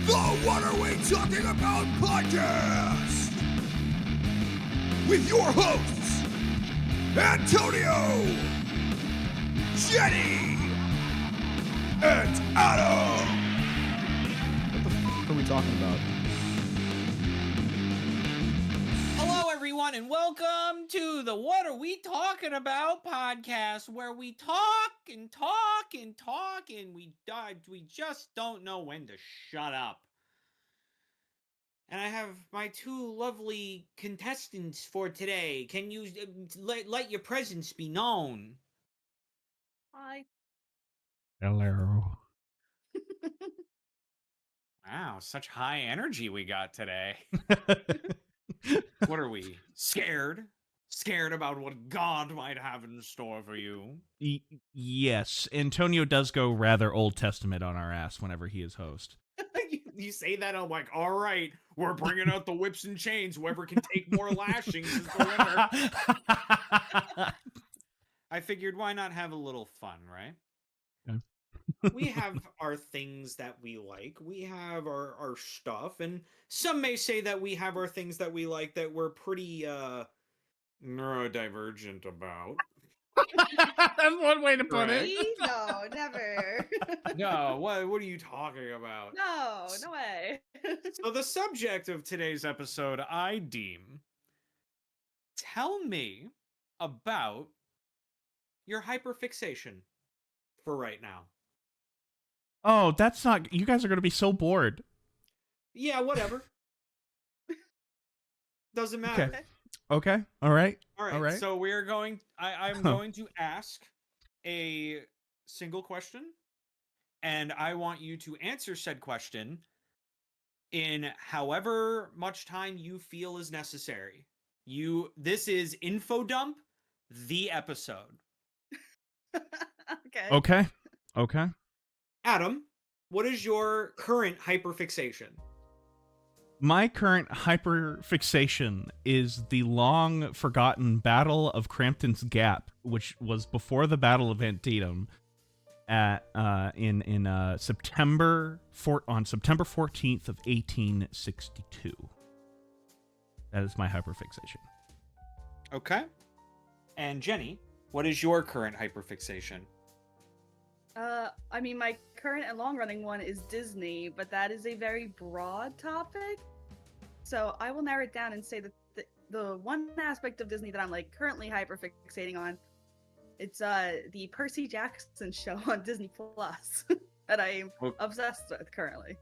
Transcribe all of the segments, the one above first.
The What Are We Talking About podcast with your hosts, Antonio, Jenny, and Adam. What the f*** are we talking about? Hello, everyone, and welcome to the What Are We Talking About podcast, where we talk and talk and talk, and we just don't know when to shut up. And I have my two lovely contestants for today. Can you let your presence be known? Hi. Hello. Wow, such high energy we got today. What are we? Scared? Scared about what God might have in store for you? Yes, Antonio does go rather Old Testament on our ass whenever he is host. You say that, I'm like, all right, we're bringing out the whips and chains. Whoever can take more lashings is the winner. I figured, why not have a little fun, right? Okay. We have our things that we like. We have our stuff. And some may say that we have our things that we like that we're pretty neurodivergent about. That's one way to put Right. Me? No, never. No, what are you talking about? No way. So the subject of today's episode, I deem, tell me about your hyperfixation for right now. Oh, that's not... You guys are going to be so bored. Yeah, whatever. Doesn't matter. Okay. All right. All right. So we're going... I'm going to ask a single question, and I want you to answer said question in however much time you feel is necessary. This is Info Dump, the episode. Okay. Adam, what is your current hyperfixation? My current hyperfixation is the long-forgotten Battle of Crampton's Gap, which was before the Battle of Antietam on September 14th of 1862. That is my hyperfixation. Okay. And Jenny, what is your current hyperfixation? I mean, my current and long-running one is Disney, but that is a very broad topic. So I will narrow it down and say that the one aspect of Disney that I'm like currently hyperfixating on, it's the Percy Jackson show on Disney Plus that I am obsessed with currently.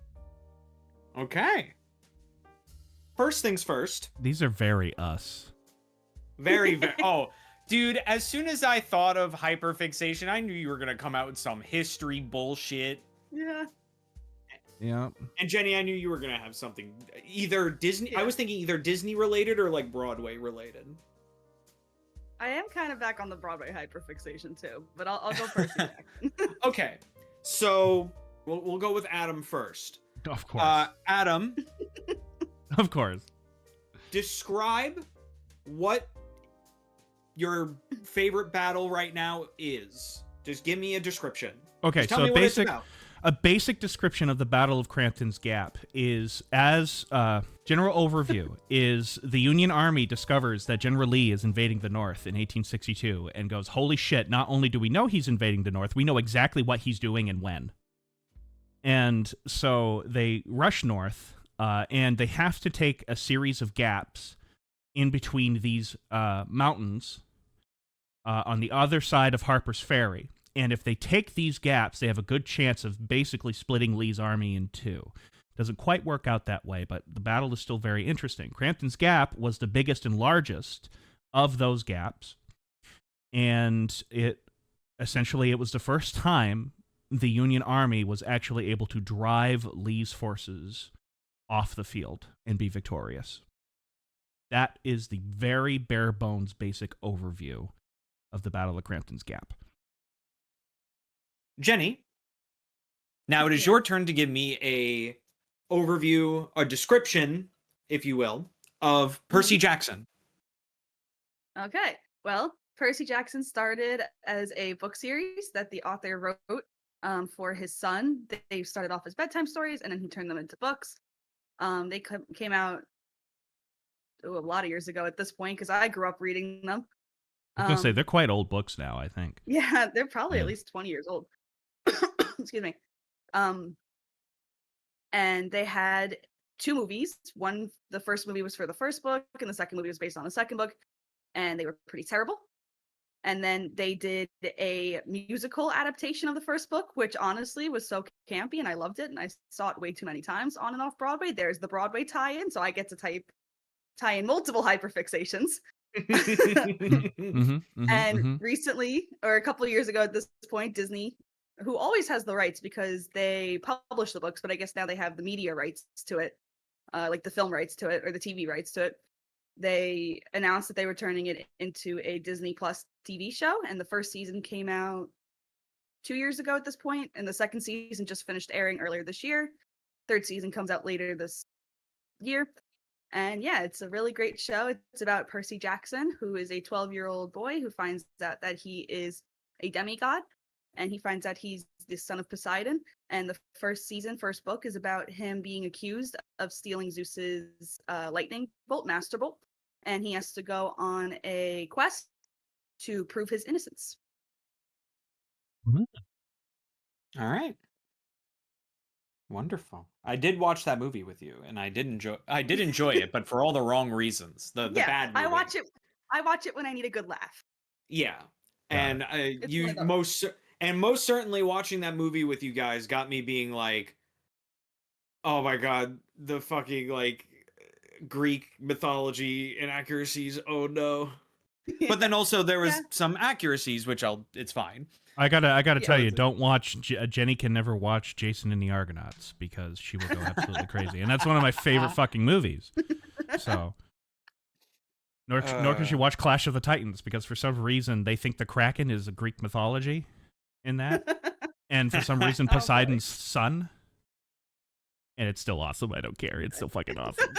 Okay. First things first. These are very us. Very. Oh, dude, as soon as I thought of hyperfixation, I knew you were going to come out with some history bullshit. Yeah. Yeah. And Jenny, I knew you were going to have something either Disney. Yeah. I was thinking either Disney related or like Broadway related. I am kind of back on the Broadway hyperfixation too, but I'll go Percy Jackson. Okay. So we'll go with Adam first. Of course. Adam, Of course. describe what your favorite battle right now is. Just give me a description. Okay, Just tell so me what it's about. a basic description of the Battle of Crampton's Gap is, as general overview, is the Union Army discovers that General Lee is invading the North in 1862 and goes, holy shit, not only do we know he's invading the North, we know exactly what he's doing and when. And so they rush north, and they have to take a series of gaps in between these mountains on the other side of Harper's Ferry. And if they take these gaps, they have a good chance of basically splitting Lee's army in two. Doesn't quite work out that way, but the battle is still very interesting. Crampton's Gap was the biggest and largest of those gaps, and it was the first time the Union Army was actually able to drive Lee's forces off the field and be victorious. That is the very bare bones basic overview of the Battle of Crampton's Gap. Jenny, now it is your turn to give me a overview, a description, if you will, of Percy Jackson. Okay, well, Percy Jackson started as a book series that the author wrote for his son. They started off as bedtime stories, and then he turned them into books. They came out a lot of years ago at this point because I grew up reading them. I was gonna say they're quite old books now, I think. Yeah, they're probably Yeah. at least 20 years old. Excuse me. And they had 2 movies. The first movie was for the first book, and the second movie was based on the second book, and they were pretty terrible. And then they did a musical adaptation of the first book, which honestly was so campy, and I loved it, and I saw it way too many times on and off Broadway. There's the Broadway tie-in, so I get to tie in multiple hyperfixations. Recently, or a couple of years ago at this point, Disney, who always has the rights because they publish the books, but I guess now they have the media rights to it, like the film rights to it or the TV rights to it. They announced that they were turning it into a Disney Plus TV show, and the first season came out 2 years ago at this point, and the second season just finished airing earlier this year. Third season comes out later this year. And yeah, it's a really great show. It's about Percy Jackson, who is a 12-year-old boy who finds out that he is a demigod, and he finds out he's the son of Poseidon. And the first book is about him being accused of stealing Zeus's lightning bolt, Master Bolt, and he has to go on a quest to prove his innocence. All right. Wonderful. I did watch that movie with you, and I did enjoy it, but for all the wrong reasons. The bad movie. I watch it when I need a good laugh. Yeah. And most certainly watching that movie with you guys got me being like, oh my god, the fucking like Greek mythology inaccuracies. Oh no. But then also there was some accuracies, which it's fine. I gotta tell you, don't watch. Jenny can never watch Jason and the Argonauts because she will go absolutely crazy, and that's one of my favorite fucking movies. So, nor can she watch Clash of the Titans because for some reason they think the Kraken is a Greek mythology in that, and for some reason Poseidon's son, and it's still awesome. I don't care. It's still fucking awesome.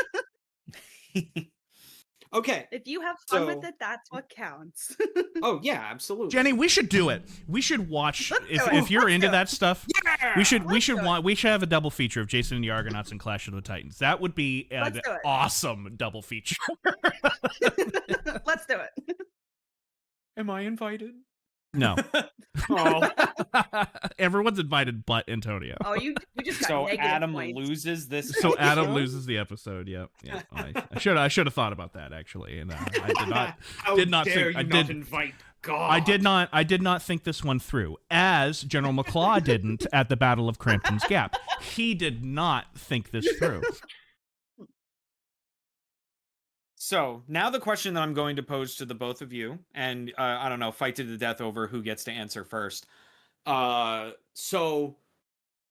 Okay. If you have fun with it, that's what counts. Oh yeah, absolutely. Jenny, we should do it. We should watch if you're into that stuff. Yeah! We should have a double feature of Jason and the Argonauts and Clash of the Titans. That would be an awesome double feature. Let's do it. Am I invited? No. Oh. Everyone's invited but Antonio. Oh, you just got so Adam points. loses this. So Adam loses the episode. Yep. Yeah. I should have thought about that actually, and I did not invite God. I did not think this one through, as General McClaw didn't at the Battle of Crampton's Gap. He did not think this through. So now the question that I'm going to pose to the both of you, and I don't know, fight to the death over who gets to answer first. So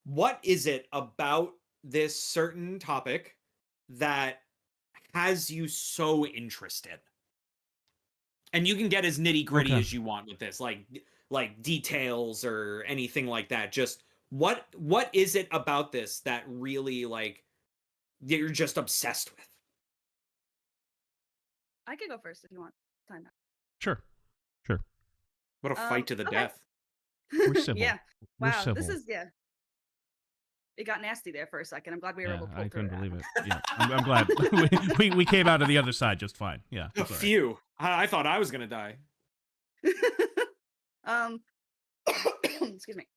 what is it about this certain topic that has you so interested? And you can get as nitty gritty as you want with this, like details or anything like that. Just what is it about this that really like you're just obsessed with? I could go first if you want. Time out. Sure. What a fight to the death. We're civil. Yeah. We're Wow. civil. This is It got nasty there for a second. I'm glad we were able to pull I through couldn't that. believe it. Yeah, I'm glad we came out of the other side just fine. Yeah. A few. I thought I was gonna die. Excuse me.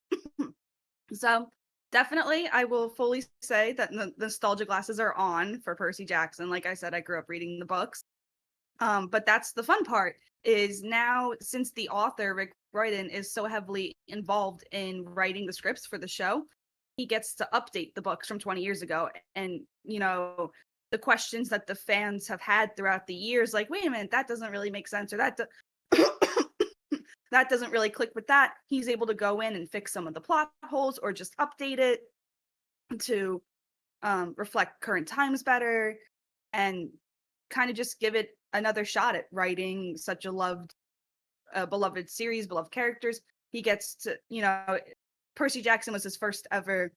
So definitely, I will fully say that the nostalgia glasses are on for Percy Jackson. Like I said, I grew up reading the books. But that's the fun part is now, since the author, Rick Riordan, is so heavily involved in writing the scripts for the show, he gets to update the books from 20 years ago. And, the questions that the fans have had throughout the years, like, wait a minute, that doesn't really make sense, or that doesn't really click with that. He's able to go in and fix some of the plot holes or just update it to reflect current times better and kind of just give it another shot at writing such a beloved series, beloved characters. He gets to, Percy Jackson was his first ever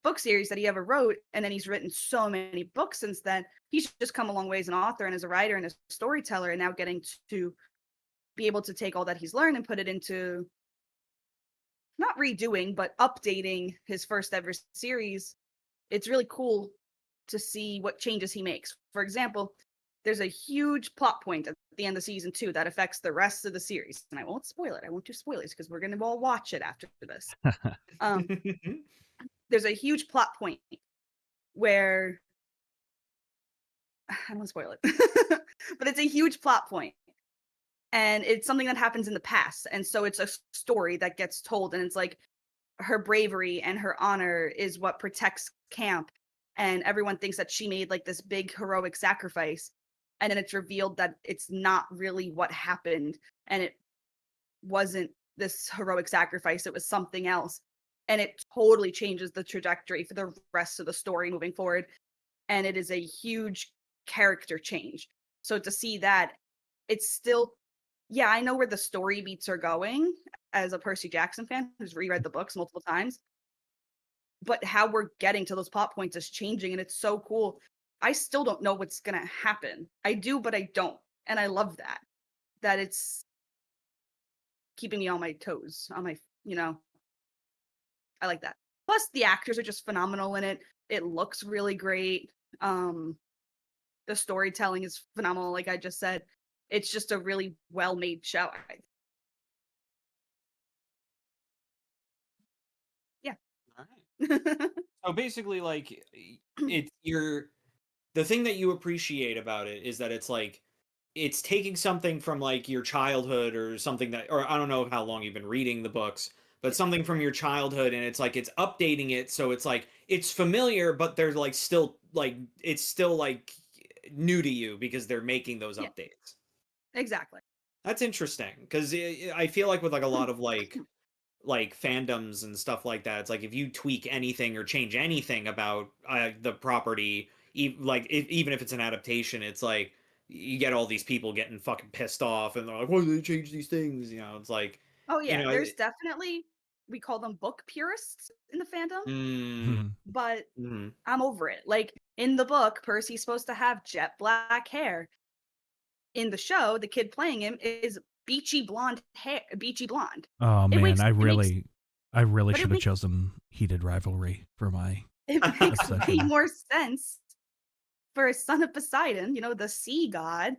book series that he ever wrote, and then he's written so many books since then. He's just come a long way as an author and as a writer and as a storyteller, and now getting to be able to take all that he's learned and put it into not redoing, but updating his first ever series, it's really cool to see what changes he makes. For example, there's a huge plot point at the end of season 2 that affects the rest of the series. And I won't spoil it. I won't do spoilers because we're going to all watch it after this. There's a huge plot point where I don't want to spoil it, but it's a huge plot point. And it's something that happens in the past. And so it's a story that gets told. And it's like her bravery and her honor is what protects camp. And everyone thinks that she made like this big heroic sacrifice. And then it's revealed that it's not really what happened. And it wasn't this heroic sacrifice. It was something else. And it totally changes the trajectory for the rest of the story moving forward. And it is a huge character change. So to see that, it's still, yeah, I know where the story beats are going as a Percy Jackson fan who's reread the books multiple times. But how we're getting to those plot points is changing, and it's so cool. I still don't know what's going to happen. I do, but I don't. And I love that. That it's keeping me on my toes, on my, I like that. Plus, the actors are just phenomenal in it. It looks really great. The storytelling is phenomenal, like I just said. It's just a really well-made show. Yeah. All right. So basically, like, the thing that you appreciate about it is that it's like it's taking something from like your childhood or something that, or I don't know how long you've been reading the books, but something from your childhood, and it's like it's updating it so it's like it's familiar, but they're like still like it's still like new to you because they're making those updates. Exactly. That's interesting because I feel like with like a lot of like fandoms and stuff like that, it's like if you tweak anything or change anything about the property, even if it's an adaptation, it's like you get all these people getting fucking pissed off and they're like, why do they change these things? It's like, oh yeah, there's definitely, we call them book purists in the fandom, but I'm over it. Like in the book, Percy's supposed to have jet black hair. In the show, the kid playing him is beachy blonde hair, beachy blonde. Oh man, I really should have chosen Heated Rivalry for my. It makes way more sense for a son of Poseidon, the sea god,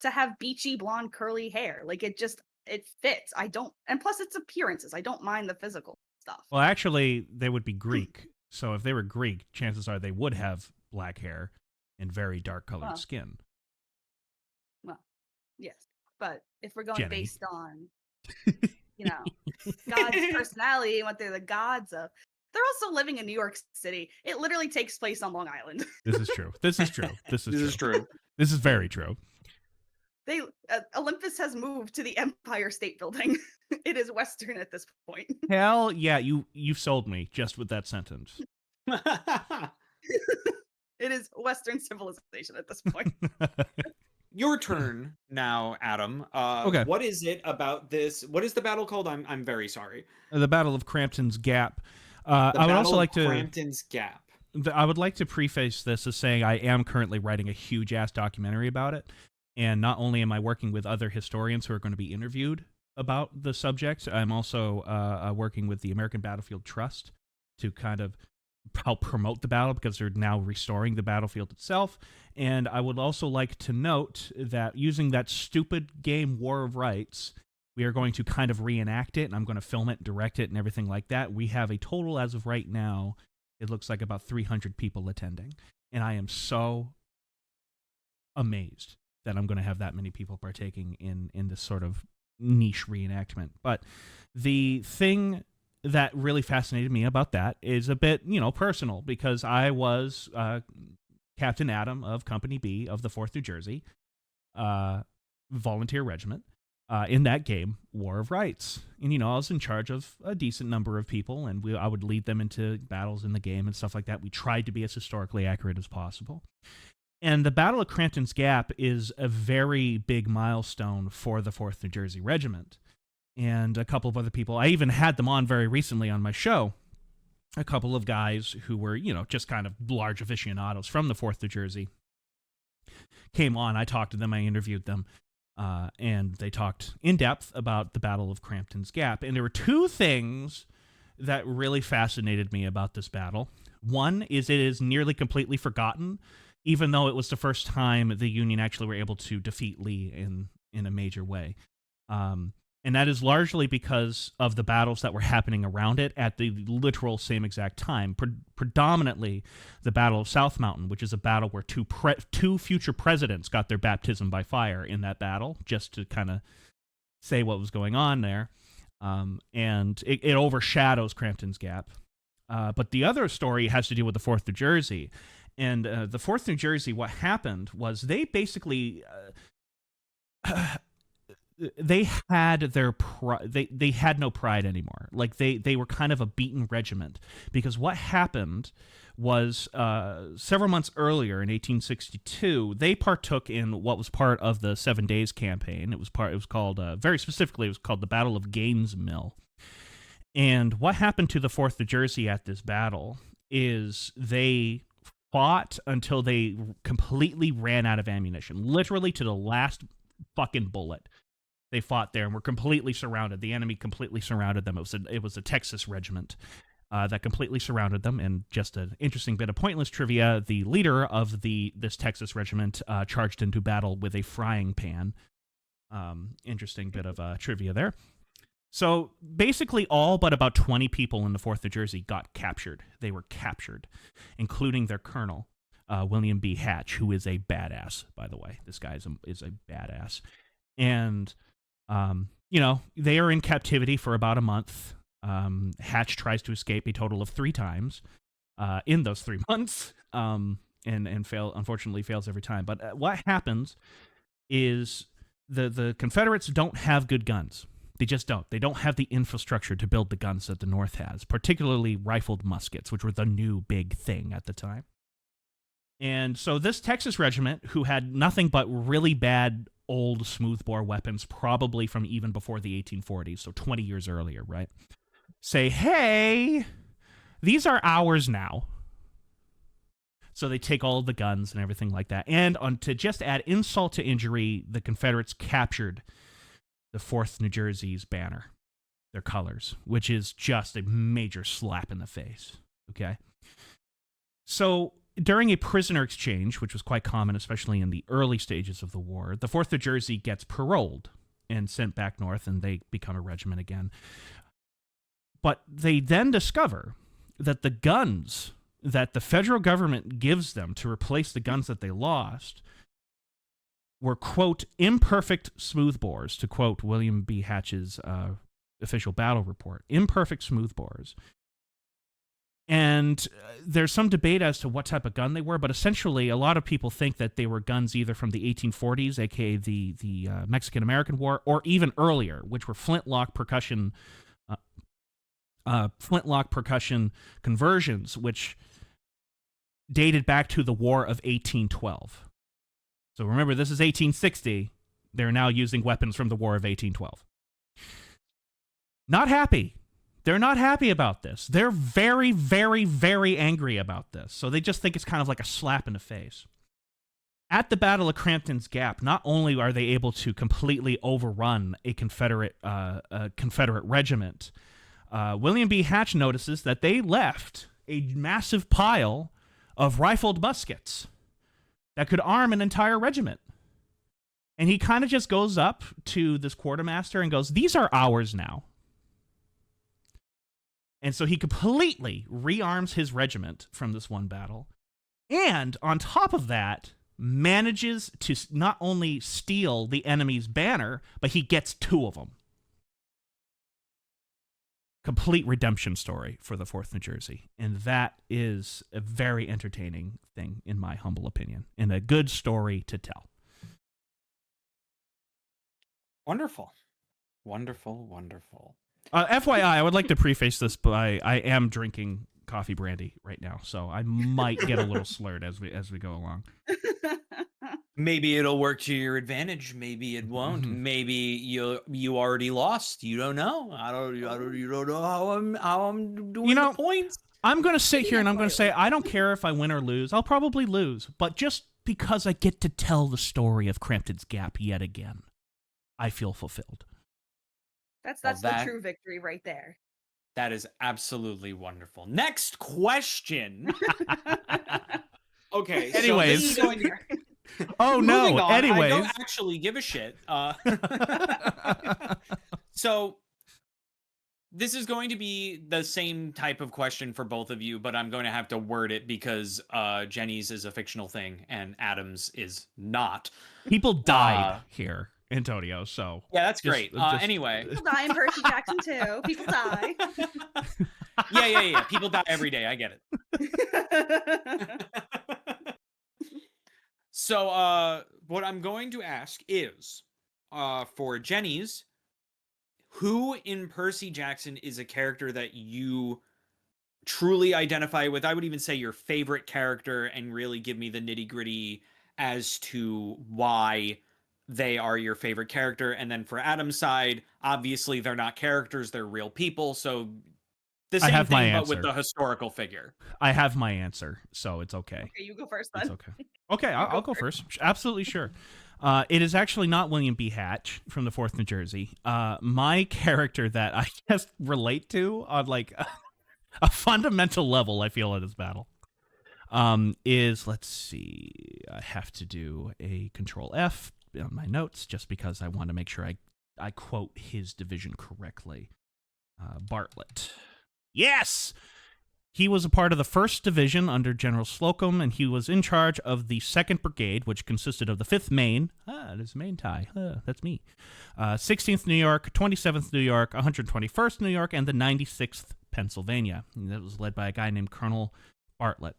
to have beachy blonde curly hair. Like it fits. And plus it's appearances. I don't mind the physical stuff. Well, actually, they would be Greek. So if they were Greek, chances are they would have black hair and very dark colored skin. Well, yes. But if we're going Jenny. based on, God's personality and what they're the gods of, they're also living in New York City. It literally takes place on Long Island. This is true. This is true. This is true. This is very true. Olympus has moved to the Empire State Building. It is Western at this point. Hell yeah, you've sold me just with that sentence. It is Western civilization at this point. Your turn now, Adam. Okay. What is it about this? What is the battle called? I'm very sorry. The Battle of Crampton's Gap. I would also like to Crampton's Gap. I would like to preface this as saying I am currently writing a huge ass documentary about it, and not only am I working with other historians who are going to be interviewed about the subject, I'm also working with the American Battlefield Trust to kind of help promote the battle because they're now restoring the battlefield itself. And I would also like to note that using that stupid game War of Rights, we are going to kind of reenact it, and I'm going to film it, direct it, and everything like that. We have a total, as of right now, it looks like about 300 people attending. And I am so amazed that I'm going to have that many people partaking in this sort of niche reenactment. But the thing that really fascinated me about that is a bit, personal, because I was Captain Adam of Company B of the 4th New Jersey Volunteer Regiment in that game, War of Rights. And, I was in charge of a decent number of people, and I would lead them into battles in the game and stuff like that. We tried to be as historically accurate as possible. And the Battle of Crampton's Gap is a very big milestone for the 4th New Jersey Regiment. And a couple of other people, I even had them on very recently on my show, a couple of guys who were, just kind of large aficionados from the 4th New Jersey came on. I talked to them, I interviewed them, and they talked in depth about the Battle of Crampton's Gap. And there were two things that really fascinated me about this battle. One is it is nearly completely forgotten, even though it was the first time the Union actually were able to defeat Lee in a major way. And that is largely because of the battles that were happening around it at the literal same exact time. Predominantly the Battle of South Mountain, which is a battle where two future presidents got their baptism by fire in that battle, just to kind of say what was going on there. And it overshadows Crampton's Gap. But the other story has to do with the 4th New Jersey. And the 4th New Jersey, what happened was they basically... they had their they had no pride anymore. Like they were kind of a beaten regiment, because what happened was several months earlier in 1862 they partook in what was part of the 7 Days Campaign. It was called very specifically, it was called the Battle of Gaines Mill. And what happened to the 4th New Jersey at this battle is they fought until they completely ran out of ammunition, literally to the last fucking bullet. They fought there and were completely surrounded. The enemy completely surrounded them. It was a Texas regiment that completely surrounded them. And just an interesting bit of pointless trivia, the leader of this Texas regiment charged into battle with a frying pan. Interesting bit of trivia there. So basically all but about 20 people in the 4th New Jersey got captured. They were captured, including their colonel, William B. Hatch, who is a badass, by the way. This guy is a badass. And... they are in captivity for about a month. Hatch tries to escape a total of 3 times in those 3 months, and unfortunately fails every time. But what happens is the Confederates don't have good guns. They just don't. They don't have the infrastructure to build the guns that the North has, particularly rifled muskets, which were the new big thing at the time. And so this Texas regiment, who had nothing but really bad old smoothbore weapons, probably from even before the 1840s, so 20 years earlier, right? Say, hey, these are ours now. So they take all of the guns and everything like that. And to just add insult to injury, the Confederates captured the 4th New Jersey's banner, their colors, which is just a major slap in the face, okay? So during a prisoner exchange, which was quite common, especially in the early stages of the war, the 4th New Jersey gets paroled and sent back north, and they become a regiment again. But they then discover that the guns that the federal government gives them to replace the guns that they lost were, quote, imperfect smoothbores, to quote William B. Hatch's official battle report. Imperfect smoothbores. And there's some debate as to what type of gun they were, but essentially a lot of people think that they were guns either from the 1840s, aka the Mexican-American War, or even earlier, which were flintlock percussion conversions, which dated back to the War of 1812. So remember, this is 1860. They're now using weapons from the War of 1812. Not happy. They're not happy about this. They're very, very, very angry about this. So they just think it's kind of like a slap in the face. At the Battle of Crampton's Gap, not only are they able to completely overrun a Confederate regiment, William B. Hatch notices that they left a massive pile of rifled muskets that could arm an entire regiment. And he kind of just goes up to this quartermaster and goes, these are ours now. And so he completely rearms his regiment from this one battle. And on top of that, manages to not only steal the enemy's banner, but he gets 2 of them. Complete redemption story for the 4th New Jersey. And that is a very entertaining thing, in my humble opinion, and a good story to tell. Wonderful. Wonderful, wonderful. FYI, I would like to preface this by I am drinking coffee brandy right now, so I might get a little slurred as we go along. Maybe it'll work to your advantage. Maybe it won't. Mhm. Maybe you already lost. You don't know. You don't know how I'm doing the points. I'm going to sit here and I'm going to say I don't care if I win or lose. I'll probably lose, but just because I get to tell the story of Crampton's Gap yet again, I feel fulfilled. That's the true victory right there. That is absolutely wonderful. Next question. Okay. Anyways. So this is going to, Oh moving no. on, I Anyways. don't actually give a shit. So this is going to be the same type of question for both of you, but I'm going to have to word it because Jenny's is a fictional thing and Adam's is not. People died here, Antonio, so... Yeah, that's great. Anyway. People die in Percy Jackson too. People die. Yeah. People die every day. I get it. So what I'm going to ask is, for Jenny's, who in Percy Jackson is a character that you truly identify with? I would even say your favorite character, and really give me the nitty-gritty as to why they are your favorite character. And then for Adam's side, obviously they're not characters, they're real people, so the same thing but with the historical figure. I have my answer, so it's okay. Okay, you go first then. It's okay. Okay, I'll go first. Absolutely sure. It is actually not William B. Hatch from the 4th New Jersey. My character that I just relate to on like a fundamental level, I feel, in this battle, is, let's see, I have to do a Control F on my notes just because I want to make sure I quote his division correctly. Bartlett. Yes! He was a part of the 1st Division under General Slocum, and he was in charge of the 2nd Brigade, which consisted of the 5th Maine. It is Maine tie. That's me. 16th New York, 27th New York, 121st New York, and the 96th Pennsylvania. And that was led by a guy named Colonel Bartlett.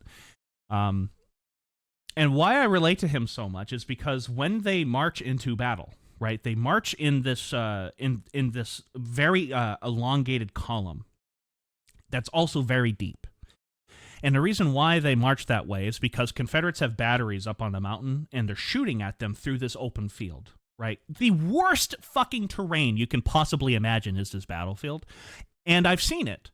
And why I relate to him so much is because when they march into battle, right, they march in this in this very elongated column that's also very deep. And the reason why they march that way is because Confederates have batteries up on the mountain, and they're shooting at them through this open field, right? The worst fucking terrain you can possibly imagine is this battlefield, and I've seen it.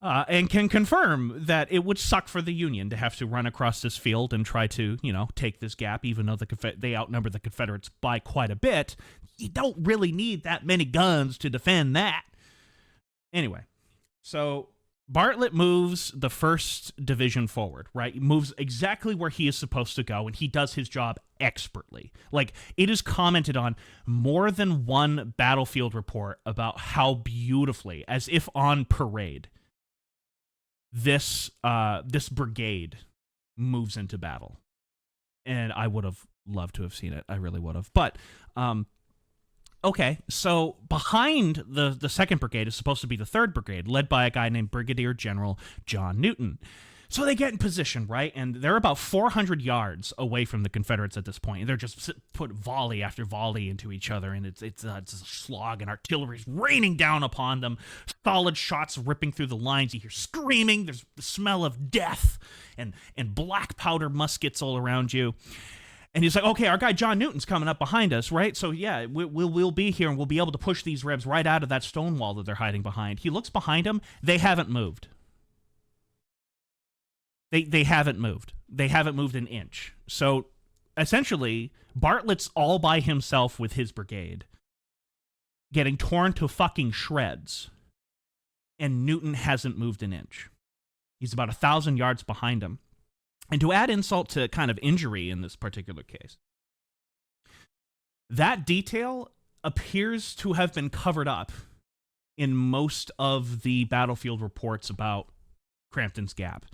And can confirm that it would suck for the Union to have to run across this field and try to, take this gap, even though they outnumber the Confederates by quite a bit. You don't really need that many guns to defend that. Anyway, so Bartlett moves the 1st Division forward, right? He moves exactly where he is supposed to go, and he does his job expertly. Like, it is commented on more than one battlefield report about how beautifully, as if on parade, this brigade moves into battle. And I would have loved to have seen it. I really would have. But, okay, so behind the 2nd Brigade is supposed to be the 3rd Brigade, led by a guy named Brigadier General John Newton. So they get in position, right? And they're about 400 yards away from the Confederates at this point. And they're just put volley after volley into each other, and it's a slog, and artillery's raining down upon them. Solid shots ripping through the lines. You hear screaming. There's the smell of death and black powder muskets all around you. And he's like, okay, our guy John Newton's coming up behind us, right? So yeah, we'll be here, and we'll be able to push these Rebs right out of that stone wall that they're hiding behind. He looks behind him. They haven't moved. They haven't moved. They haven't moved an inch. So essentially, Bartlett's all by himself with his brigade, getting torn to fucking shreds, and Newton hasn't moved an inch. He's about 1,000 yards behind him. And to add insult to kind of injury in this particular case, that detail appears to have been covered up in most of the battlefield reports about Crampton's Gap,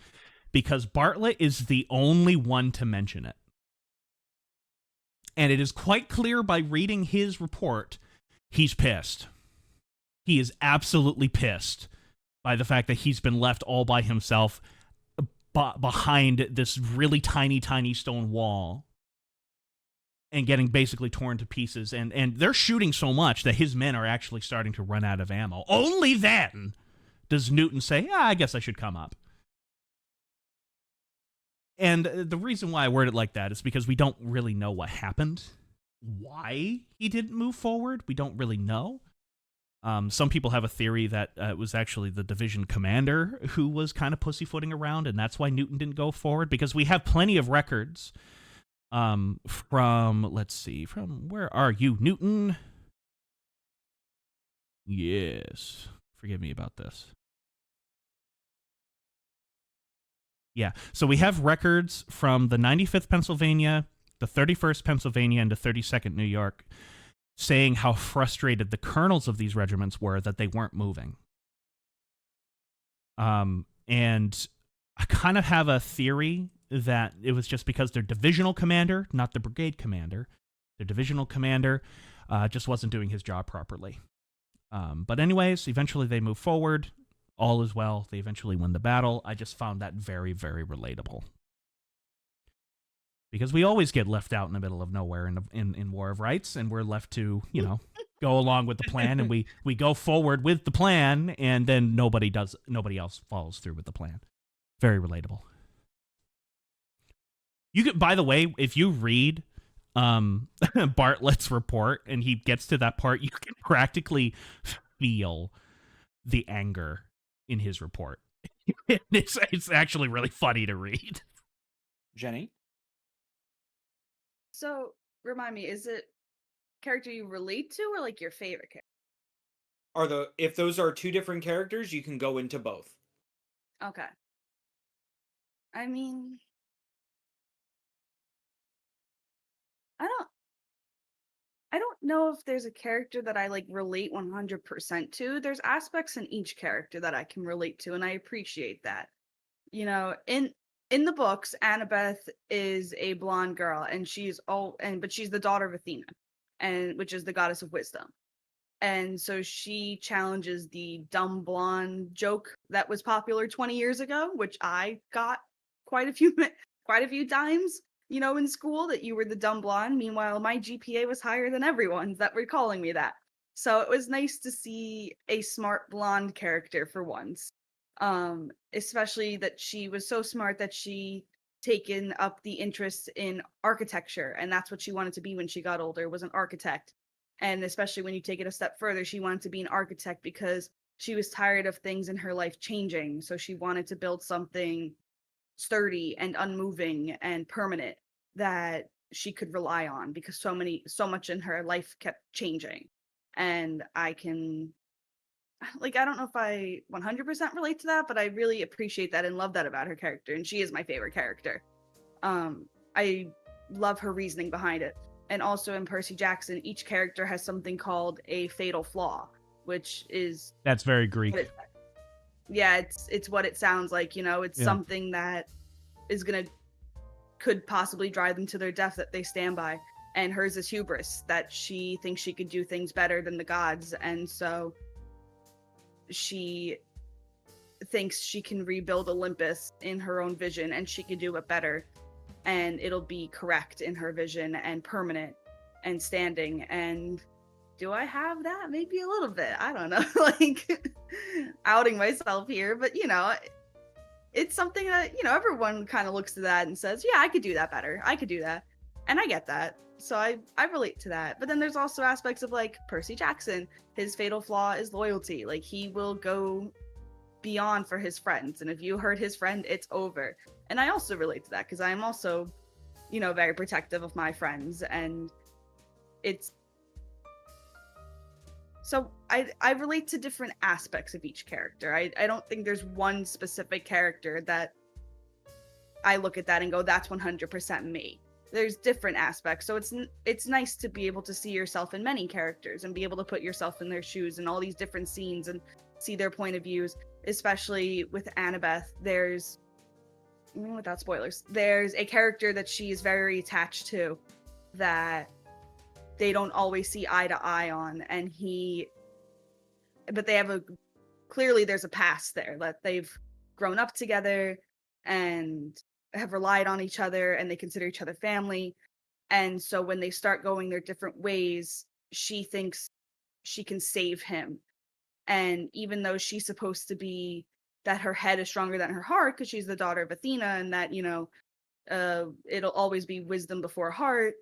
because Bartlett is the only one to mention it. And it is quite clear by reading his report, he's pissed. He is absolutely pissed by the fact that he's been left all by himself behind this really tiny, tiny stone wall and getting basically torn to pieces. And they're shooting so much that his men are actually starting to run out of ammo. Only then does Newton say, I guess I should come up. And the reason why I word it like that is because we don't really know what happened. Why he didn't move forward, we don't really know. Some people have a theory that it was actually the division commander who was kind of pussyfooting around, and that's why Newton didn't go forward, because we have plenty of records from, let's see, from where are you, Newton? Yes. Forgive me about this. Yeah, so we have records from the 95th Pennsylvania, the 31st Pennsylvania, and the 32nd New York saying how frustrated the colonels of these regiments were that they weren't moving. And I kind of have a theory that it was just because their divisional commander, not the brigade commander, their divisional commander just wasn't doing his job properly. But anyways, eventually they move forward. All is well. They eventually win the battle. I just found that very, very relatable. Because we always get left out in the middle of nowhere in War of Rights, and we're left to, go along with the plan, and we go forward with the plan, and then nobody else follows through with the plan. Very relatable. You could, by the way, if you read Bartlett's report and he gets to that part, you can practically feel the anger in his report. It's actually really funny to read. Jenny? So, remind me, is it character you relate to or like your favorite character? If those are two different characters, you can go into both. Okay. I mean, I don't know if there's a character that I like relate 100% to. There's aspects in each character that I can relate to, and I appreciate that. In the books, Annabeth is a blonde girl, and but she's the daughter of Athena, and which is the goddess of wisdom. And so she challenges the dumb blonde joke that was popular 20 years ago, which I got quite a few times, in school, that you were the dumb blonde. Meanwhile, my GPA was higher than everyone's that were calling me that. So it was nice to see a smart blonde character for once. Especially that she was so smart that she taken up the interest in architecture, and that's what she wanted to be when she got older, was an architect. And especially when you take it a step further, she wanted to be an architect because she was tired of things in her life changing. So she wanted to build something sturdy and unmoving and permanent that she could rely on, because so much in her life kept changing. And I don't know if I 100% relate to that, but I really appreciate that and love that about her character, and she is my favorite character. I love her reasoning behind it. And also in Percy Jackson, each character has something called a fatal flaw, which is... That's very Greek. It's what it sounds like, it's something that could possibly drive them to their death that they stand by. And hers is hubris, that she thinks she could do things better than the gods, and so she thinks she can rebuild Olympus in her own vision, and she can do it better, and it'll be correct in her vision and permanent and standing. And do I have that? Maybe a little bit. I don't know, outing myself here, but it's something that, everyone kind of looks to that and says, yeah, I could do that better. I could do that. And I get that. So I relate to that. But then there's also aspects of Percy Jackson. His fatal flaw is loyalty. He will go beyond for his friends. And if you hurt his friend, it's over. And I also relate to that because I'm also, very protective of my friends. And so I relate to different aspects of each character. I don't think there's one specific character that I look at that and go, that's 100% me. There's different aspects, so it's nice to be able to see yourself in many characters and be able to put yourself in their shoes and all these different scenes and see their point of views. Especially with Annabeth, there's, without spoilers, there's a character that she is very attached to that they don't always see eye to eye on, but they have clearly there's a past there that they've grown up together and have relied on each other, and they consider each other family. And so when they start going their different ways, she thinks she can save him. And even though she's supposed to be that her head is stronger than her heart because she's the daughter of Athena, and that it'll always be wisdom before heart,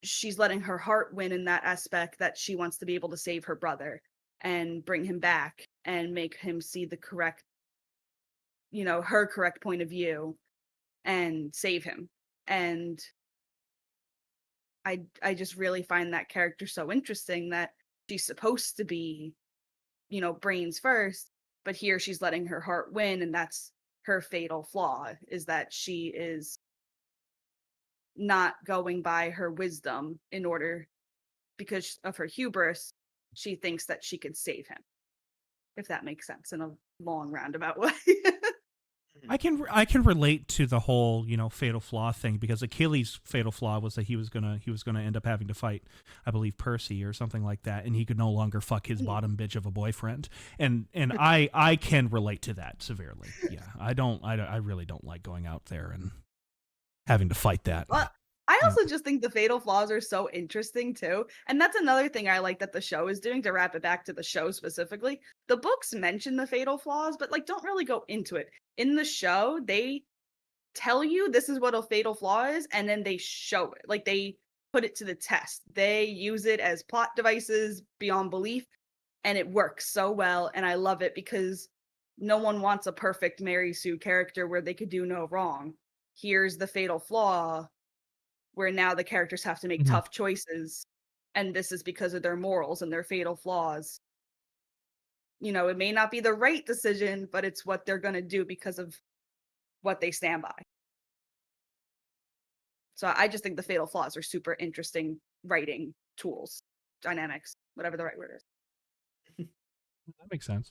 she's letting her heart win in that aspect, that she wants to be able to save her brother and bring him back and make him see the correct, her correct point of view and save him. And I just really find that character so interesting, that she's supposed to be, brains first, but here she's letting her heart win, and that's her fatal flaw, is that she is not going by her wisdom because of her hubris. She thinks that she could save him, if that makes sense in a long roundabout way. I can relate to the whole fatal flaw thing, because Achilles' fatal flaw was that he was gonna end up having to fight, I believe, Percy or something like that, and he could no longer fuck his bottom bitch of a boyfriend, and I can relate to that severely. Yeah, I really don't like going out there and having to fight that. Well, I also just think the fatal flaws are so interesting too. And that's another thing I like that the show is doing, to wrap it back to the show specifically. The books mention the fatal flaws, but don't really go into it. In the show, they tell you this is what a fatal flaw is, and then they show it. They put it to the test. They use it as plot devices beyond belief, and it works so well. And I love it, because no one wants a perfect Mary Sue character where they could do no wrong. Here's the fatal flaw, where now the characters have to make tough choices, and this is because of their morals and their fatal flaws. It may not be the right decision, but it's what they're going to do because of what they stand by. So I just think the fatal flaws are super interesting writing tools, dynamics, whatever the right word is. That makes sense.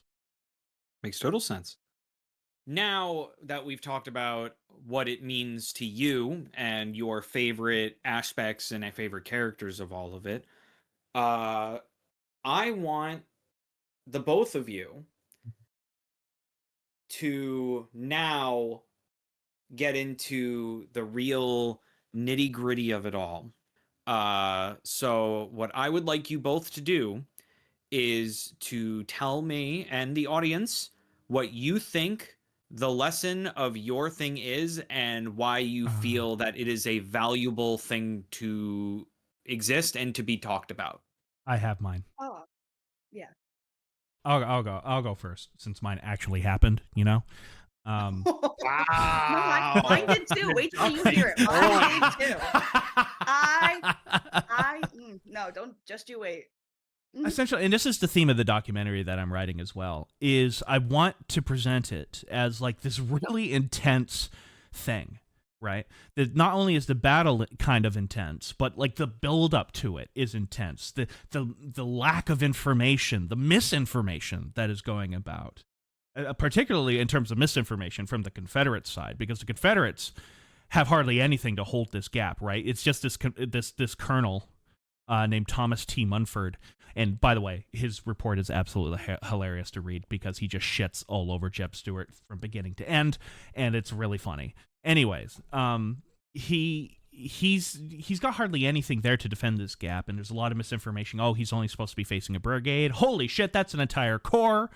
Makes total sense. Now that we've talked about what it means to you and your favorite aspects and favorite characters of all of it, I want the both of you to now get into the real nitty-gritty of it all. So what I would like you both to do is to tell me and the audience what you think the lesson of your thing is, and why you feel that it is a valuable thing to exist and to be talked about. I have mine. Oh, yeah. I'll go first, since mine actually happened. Wow. No, mine did too. Wait till you hear it. Mine did too. No, don't just you wait. Essentially, and this is the theme of the documentary that I'm writing as well, is I want to present it as this really intense thing, right? That not only is the battle kind of intense, but the build up to it is intense. The lack of information, the misinformation that is going about, particularly in terms of misinformation from the Confederate side, because the Confederates have hardly anything to hold this gap, right? It's just this colonel named Thomas T. Munford. And by the way, his report is absolutely hilarious to read, because he just shits all over Jeb Stuart from beginning to end, and it's really funny. Anyways, he's got hardly anything there to defend this gap, and there's a lot of misinformation. Oh, he's only supposed to be facing a brigade. Holy shit, that's an entire corps.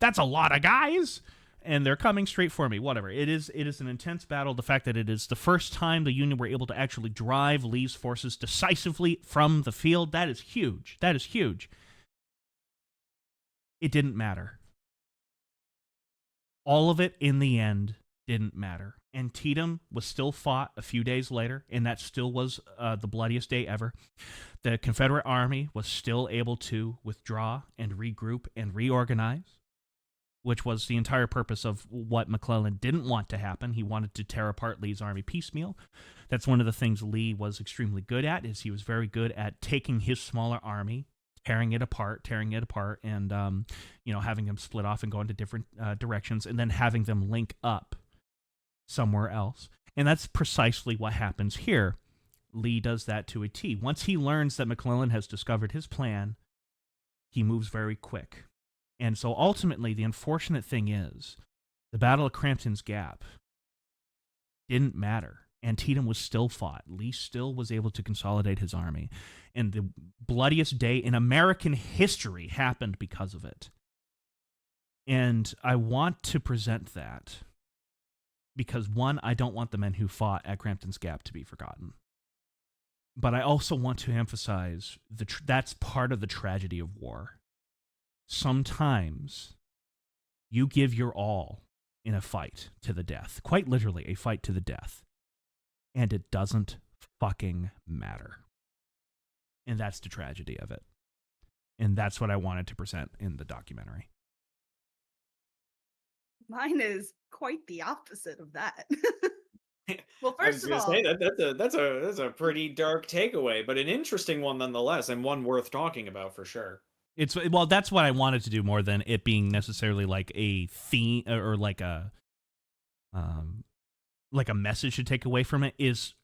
That's a lot of guys. And they're coming straight for me. Whatever. It is an intense battle. The fact that it is the first time the Union were able to actually drive Lee's forces decisively from the field, that is huge. That is huge. It didn't matter. All of it, in the end, didn't matter. Antietam was still fought a few days later, and that still was the bloodiest day ever. The Confederate Army was still able to withdraw and regroup and reorganize, which was the entire purpose of what McClellan didn't want to happen. He wanted to tear apart Lee's army piecemeal. That's one of the things Lee was extremely good at, is he was very good at taking his smaller army, tearing it apart, and having them split off and go into different directions, and then having them link up somewhere else. And that's precisely what happens here. Lee does that to a T. Once he learns that McClellan has discovered his plan, he moves very quick. And so ultimately, the unfortunate thing is, the Battle of Crampton's Gap didn't matter. Antietam was still fought. Lee still was able to consolidate his army. And the bloodiest day in American history happened because of it. And I want to present that because, one, I don't want the men who fought at Crampton's Gap to be forgotten. But I also want to emphasize that's part of the tragedy of war. Sometimes you give your all in a fight to the death, quite literally a fight to the death, and it doesn't fucking matter. And that's the tragedy of it. And that's what I wanted to present in the documentary. Mine is quite the opposite of that. Well, I was first of gonna all, say that's a pretty dark takeaway, but an interesting one nonetheless, and one worth talking about for sure. Well, that's what I wanted to do more than it being necessarily like a theme or like a message to take away from it. Is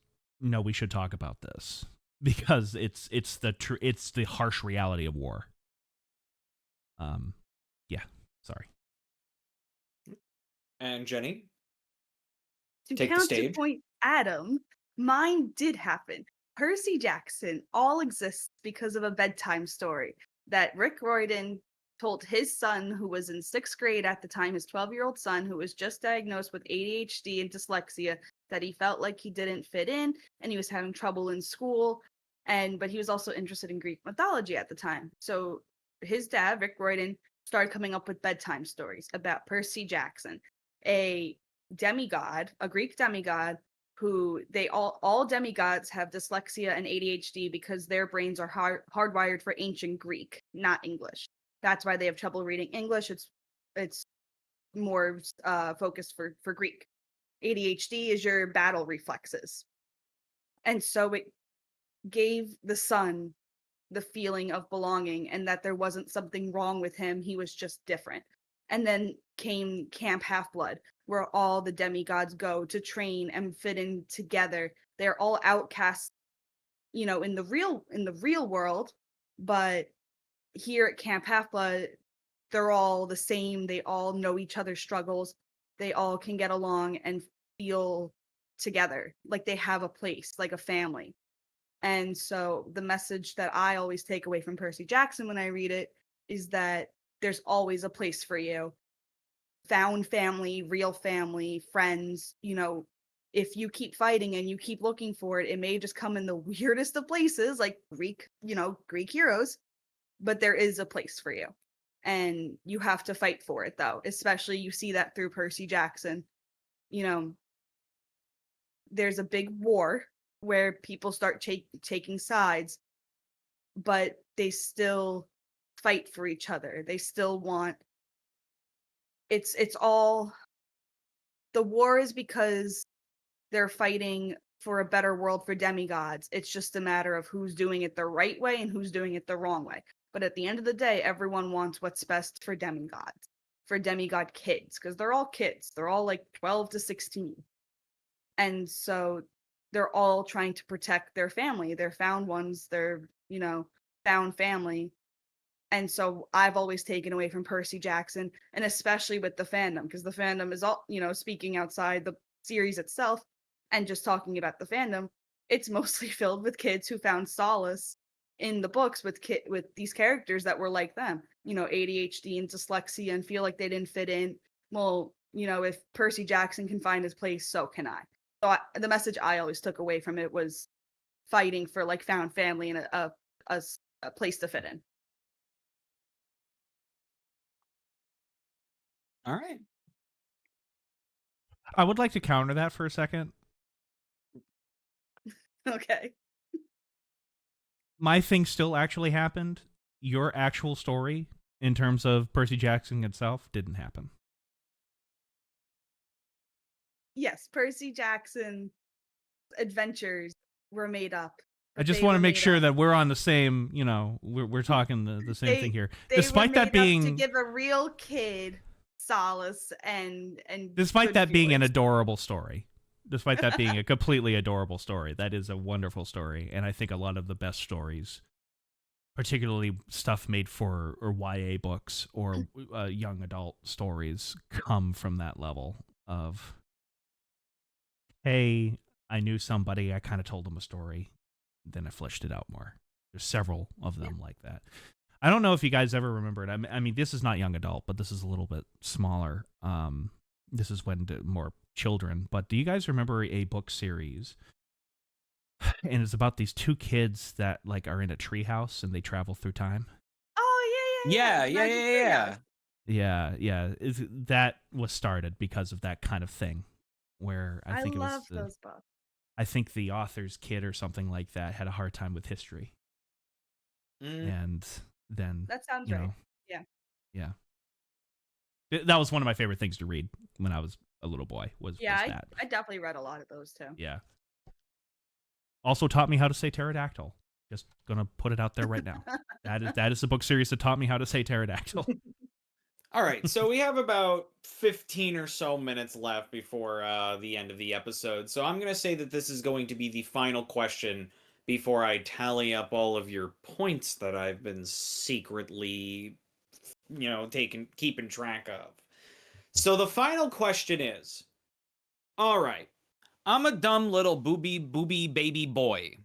no, we should talk about this because it's the harsh reality of war. Yeah, sorry. And Jenny, to take the stage. counterpoint Adam, mine did happen. Percy Jackson all exists because of a bedtime story that Rick Riordan told his son, who was in 6th grade at the time, his 12-year-old son, who was just diagnosed with ADHD and dyslexia, that he felt like he didn't fit in and he was having trouble in school. But he was also interested in Greek mythology at the time. So his dad, Rick Riordan, started coming up with bedtime stories about Percy Jackson, a demigod, a Greek demigod, who they all demigods have dyslexia and ADHD because their brains are hardwired for ancient Greek, not English. That's why they have trouble reading English. It's more focused for Greek. ADHD is your battle reflexes. And so it gave the son the feeling of belonging and that there wasn't something wrong with him. He was just different. And then came Camp Half-Blood, where all the demigods go to train and fit in together. They're all outcasts, in the real world, but here at Camp Half-Blood, they're all the same. They all know each other's struggles. They all can get along and feel together, like they have a place, like a family. And so the message that I always take away from Percy Jackson when I read it is that there's always a place for you. Found family, real family, friends, if you keep fighting and you keep looking for it, it may just come in the weirdest of places, like Greek heroes, but there is a place for you. And you have to fight for it, though. Especially you see that through Percy Jackson. There's a big war where people start taking sides, but they still fight for each other. They still want. It's all. The war is because they're fighting for a better world for demigods. It's just a matter of who's doing it the right way and who's doing it the wrong way. But at the end of the day, everyone wants what's best for demigods, for demigod kids, because they're all kids. They're all like 12 to 16. And so they're all trying to protect their family, their found ones, their, found family. And so I've always taken away from Percy Jackson, and especially with the fandom, because the fandom is all, speaking outside the series itself and just talking about the fandom, it's mostly filled with kids who found solace in the books with these characters that were like them, ADHD and dyslexia, and feel like they didn't fit in. Well, if Percy Jackson can find his place, so can I. So the message I always took away from it was fighting for like found family and a place to fit in. All right. I would like to counter that for a second. Okay. My thing still actually happened. Your actual story, in terms of Percy Jackson itself, didn't happen. Yes, Percy Jackson adventures were made up. I just want to make sure that we're on the same, we're talking the same thing here. Despite that being to give a real kid solace and despite that being an adorable story. Despite that being a completely adorable story, that is a wonderful story, and I think a lot of the best stories, particularly stuff made for YA books or young adult stories, come from that level of, hey, I knew somebody, I kind of told them a story, then I fleshed it out more. There's several of them like that. I don't know if you guys ever remember it. I mean, this is not young adult, but this is a little bit smaller. This is when more children. But do you guys remember a book series? And it's about these two kids that like are in a treehouse and they travel through time. Oh yeah. Yeah. That was started because of that kind of thing, where I think love those books. I think the author's kid or something like that had a hard time with history. And then That sounds you right. know, Yeah. yeah. That was one of my favorite things to read when I was a little boy. Was Yeah, that? I definitely read a lot of those too. Yeah. Also taught me how to say pterodactyl. Just gonna put it out there right now. That is the book series that taught me how to say pterodactyl. All right, so we have about 15 or so minutes left before the end of the episode. So I'm going to say that this is going to be the final question before I tally up all of your points that I've been secretly, keeping track of. So the final question is, all right, I'm a dumb little booby baby boy.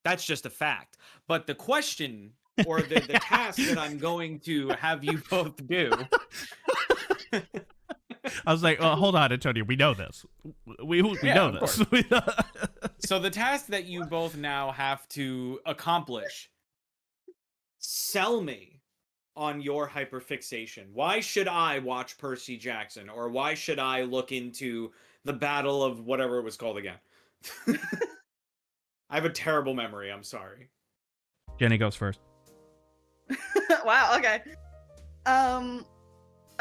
That's just a fact. But the question or the task that I'm going to have you both do. I was like, hold on, Antonio. We know this. We know of this. So the task that you both now have to accomplish, sell me on your hyperfixation. Why should I watch Percy Jackson? Or why should I look into the Battle of whatever it was called again? I have a terrible memory. I'm sorry. Jenny goes first. Wow, okay.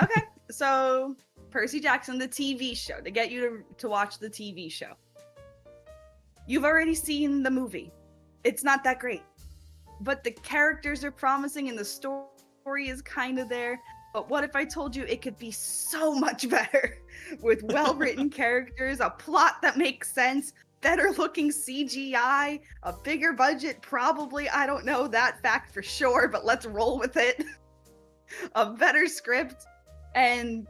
Okay, so Percy Jackson, the TV show, to get you to watch the TV show. You've already seen the movie. It's not that great. But the characters are promising and the story is kind of there. But what if I told you it could be so much better with well-written characters, a plot that makes sense, better looking CGI, a bigger budget, probably, I don't know that fact for sure, but let's roll with it. A better script and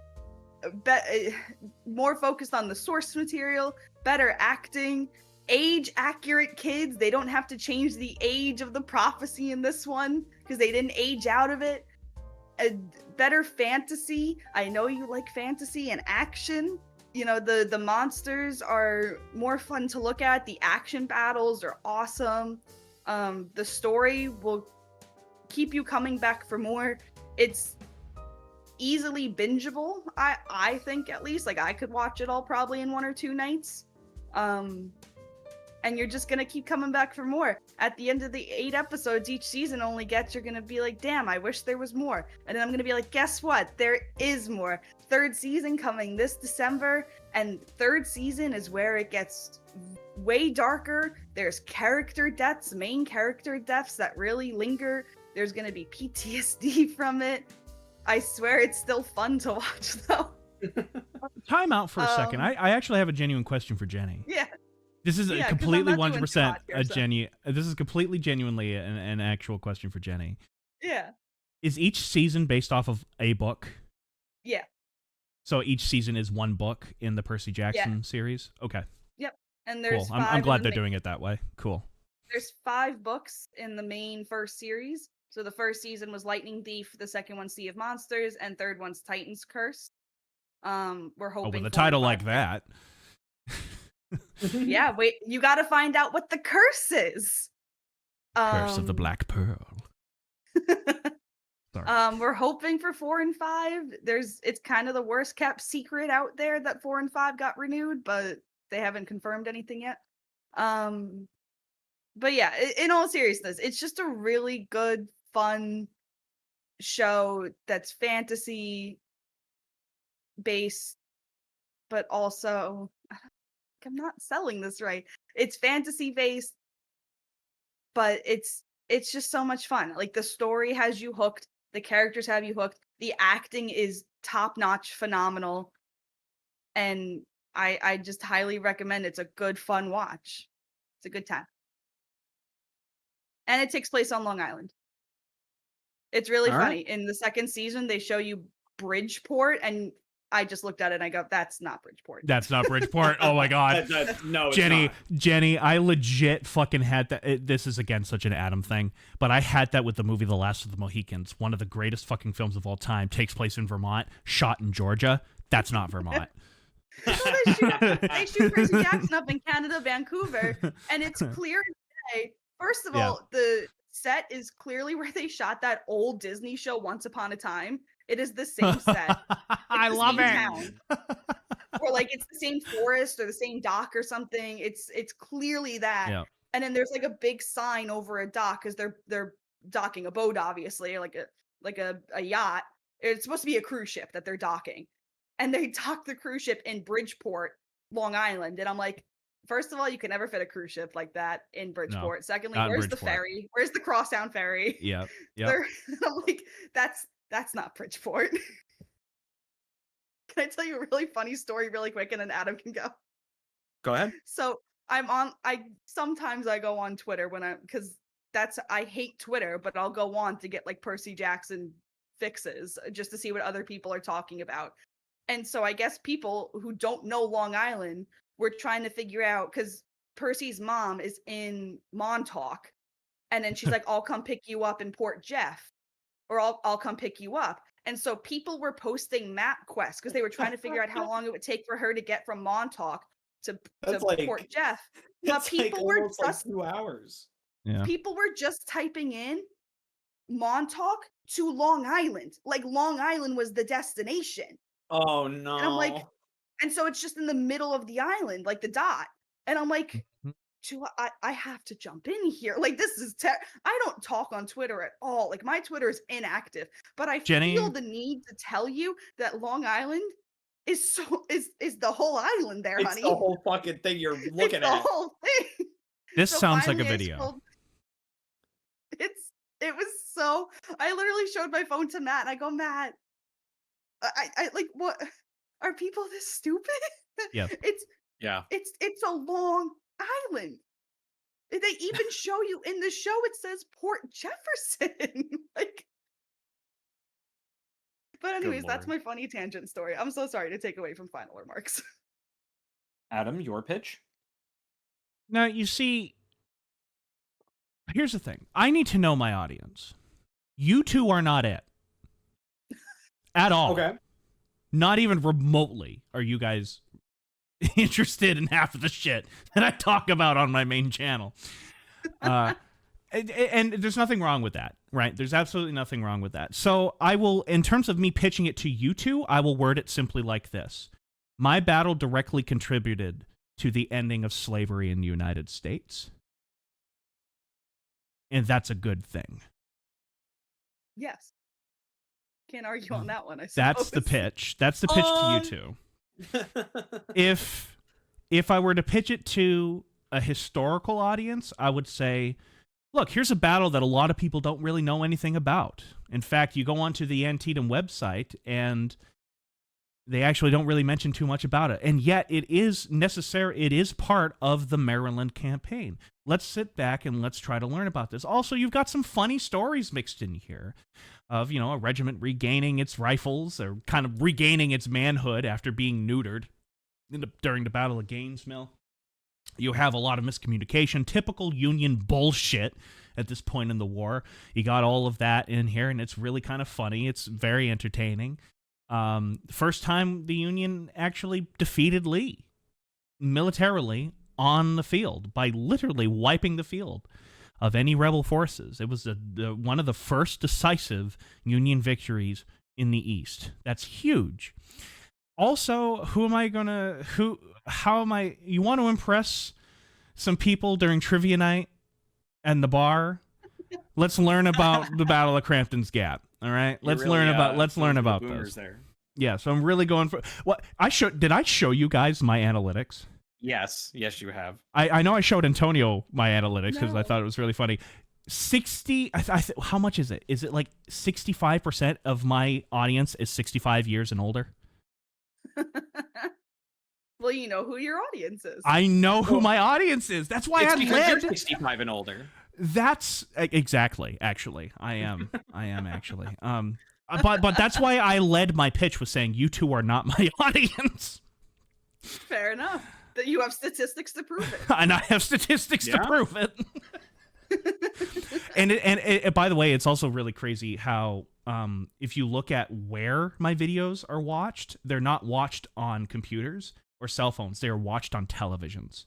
more focused on the source material, better acting, age-accurate kids. They don't have to change the age of the prophecy in this one because they didn't age out of it. A better fantasy. I know you like fantasy and action. You know, the monsters are more fun to look at. The action battles are awesome. The story will keep you coming back for more. It's easily bingeable, I think, at least. Like, I could watch it all probably in 1 or 2 nights. And you're just gonna keep coming back for more. At the end of the 8 episodes each season only gets, you're gonna be like, damn, I wish there was more. And then I'm gonna be like, guess what? There is more. 3rd season coming this December, and 3rd season is where it gets way darker. There's character deaths, main character deaths that really linger. There's gonna be PTSD from it. I swear it's still fun to watch, though. Time out for a second. I actually have a genuine question for Jenny. Yeah. This is Yeah, 'cause completely I'm not doing 100% Scott here, a so- Jenny. This is completely genuinely an actual question for Jenny. Yeah. Is each season based off of a book? Yeah. So each season is one book in the Percy Jackson series? Okay, And there's cool. 5 I'm glad in they're the doing it that way. Cool. There's 5 books in the main first series. So the first season was Lightning Thief, the second one's Sea of Monsters, and third one's Titan's Curse. We're hoping. Oh, with a 4 and title 5 like can- that. Yeah, wait, you got to find out what the curse is. Curse of the Black Pearl. Sorry. We're hoping for 4 and 5. It's kind of the worst kept secret out there that 4 and 5 got renewed, but they haven't confirmed anything yet. But yeah, in all seriousness, it's just a really good, fun show that's fantasy based, but also I'm not selling this right. It's fantasy based, but it's just so much fun. Like, the story has you hooked, the characters have you hooked, the acting is top notch, phenomenal, and I just highly recommend. It's a good, fun watch. It's a good time. And it takes place on Long Island. It's really All funny. right. In the 2nd season, they show you Bridgeport, and I just looked at it and I go, that's not Bridgeport. That's not Bridgeport. Oh my god. No, it's Jenny, not. Jenny, I legit fucking had that. This is, again, such an Adam thing, but I had that with the movie The Last of the Mohicans. One of the greatest fucking films of all time. Takes place in Vermont, shot in Georgia. That's not Vermont. So they shoot Percy Jackson up in Canada, Vancouver, and it's clear as day. First of all, the set is clearly where they shot that old Disney show Once Upon a Time. It is the same set. I the love same it. town. Or like it's the same forest or the same dock or something. It's clearly that. Yeah. And then there's like a big sign over a dock because they're docking a boat, obviously, like a yacht. It's supposed to be a cruise ship that they're docking, and they dock the cruise ship in Bridgeport, Long Island, and I'm like, first of all, you can never fit a cruise ship like that in Bridgeport. Secondly, not in where's the Bridgeport. ferry? Where's the crosstown ferry? Yep. I'm like, that's not Bridgeport. Can I tell you a really funny story really quick, and then Adam can go? Go ahead. So sometimes I go on Twitter because I hate Twitter, but I'll go on to get like Percy Jackson fixes just to see what other people are talking about. And so I guess people who don't know Long Island were trying to figure out, because Percy's mom is in Montauk, and then she's like, I'll come pick you up in Port Jeff, or I'll come pick you up. And so people were posting map quests because they were trying to figure out how long it would take for her to get from Montauk to like, Port Jeff. But That's people like were almost just like 2 hours. Yeah. people were just typing in Montauk to Long Island. Like Long Island was the destination. Oh no. And I'm like, and so it's just in the middle of the island, like the dot. And I'm like, I have to jump in here. Like, this is I don't talk on Twitter at all. Like, my Twitter is inactive, but I feel the need to tell you that Long Island is the whole island there, it's honey. the whole fucking thing you're looking it's the at. whole thing. This So sounds like a finally I video. it was so, I literally showed my phone to Matt and I go, Matt, I like, what, are people this stupid? Yeah. Yeah. It's a long island. They even show you in the show, it says Port Jefferson. Like, but anyways, that's Lord. my funny tangent story. I'm so sorry to take away from final remarks. Adam, your pitch? Now, you see, here's the thing. I need to know my audience. You two are not it. At all. Okay. Not even remotely are you guys interested in half of the shit that I talk about on my main channel. And there's nothing wrong with that, right? There's absolutely nothing wrong with that. So I will, in terms of me pitching it to you two, I will word it simply like this. My battle directly contributed to the ending of slavery in the United States. And that's a good thing. Yes. Can't argue on that one, I suppose. That's the pitch. That's the pitch to you two. If I were to pitch it to a historical audience, I would say, look, here's a battle that a lot of people don't really know anything about. In fact, you go onto the Antietam website and they actually don't really mention too much about it. And yet it is necessary. It is part of the Maryland campaign. Let's sit back and let's try to learn about this. Also, you've got some funny stories mixed in here of, you know, a regiment regaining its rifles or kind of regaining its manhood after being neutered during the Battle of Gainesville. You have a lot of miscommunication, typical Union bullshit at this point in the war. You got all of that in here, and it's really kind of funny. It's very entertaining. First time the Union actually defeated Lee militarily on the field by literally wiping the field of any rebel forces. It was one of the first decisive Union victories in the East. That's huge. Also, you want to impress some people during trivia night and the bar? Let's learn about the Battle of Crampton's Gap. All right, let's learn about those. There. Yeah, so I'm really going for what I showed. Did I show you guys my analytics? Yes, you have. I know I showed Antonio my analytics because I No. thought it was really funny. 60. How much is it? Is it like 65% of my audience is 65 years and older? Well, you know who your audience is. I know who my audience is. That's why It's I because you're led. 65 and older. That's exactly. Actually, I am. I am actually. But that's why I led my pitch with saying you two are not my audience. Fair enough. That you have statistics to prove it. And I have statistics to Yeah. prove it. and by the way, it's also really crazy how if you look at where my videos are watched, they're not watched on computers or cell phones. They are watched on televisions.